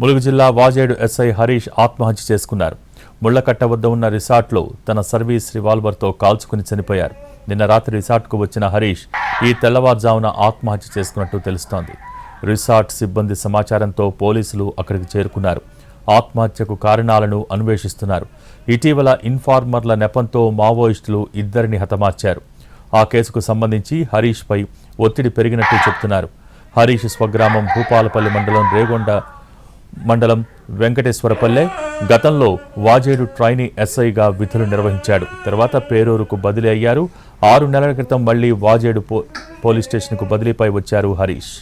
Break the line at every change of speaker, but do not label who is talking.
ములుగు జిల్లా వాజేడు ఎస్ఐ హరీష్ ఆత్మహత్య చేసుకున్నారు. ముళ్లకట్ట వద్ద ఉన్న రిసార్ట్లో తన సర్వీస్ రివాల్వర్తో కాల్చుకుని చనిపోయారు. నిన్న రాత్రి రిసార్ట్కు వచ్చిన హరీష్ ఈ తెల్లవారుజామున ఆత్మహత్య చేసుకున్నట్టు తెలుస్తోంది. రిసార్ట్ సిబ్బంది సమాచారంతో పోలీసులు అక్కడికి చేరుకున్నారు. ఆత్మహత్యకు కారణాలను అన్వేషిస్తున్నారు. ఇటీవల ఇన్ఫార్మర్ల నెపంతో మావోయిస్టులు ఇద్దరిని హతమార్చారు. ఆ కేసుకు సంబంధించి హరీష్పై ఒత్తిడి పెరిగినట్టు చెబుతున్నారు. హరీష్ స్వగ్రామం భూపాలపల్లి మండలం రేగొండ మండలం వెంకటేశ్వరపల్లె. గతంలో వాజేడు ట్రైనీ ఎస్ఐగా విధులు నిర్వహించాడు. తర్వాత పేరూరుకు బదిలీ అయ్యారు. 6 నెలల క్రితం మళ్లీ వాజేడు పోలీస్ స్టేషన్కు బదిలీపై వచ్చారు హరీష్.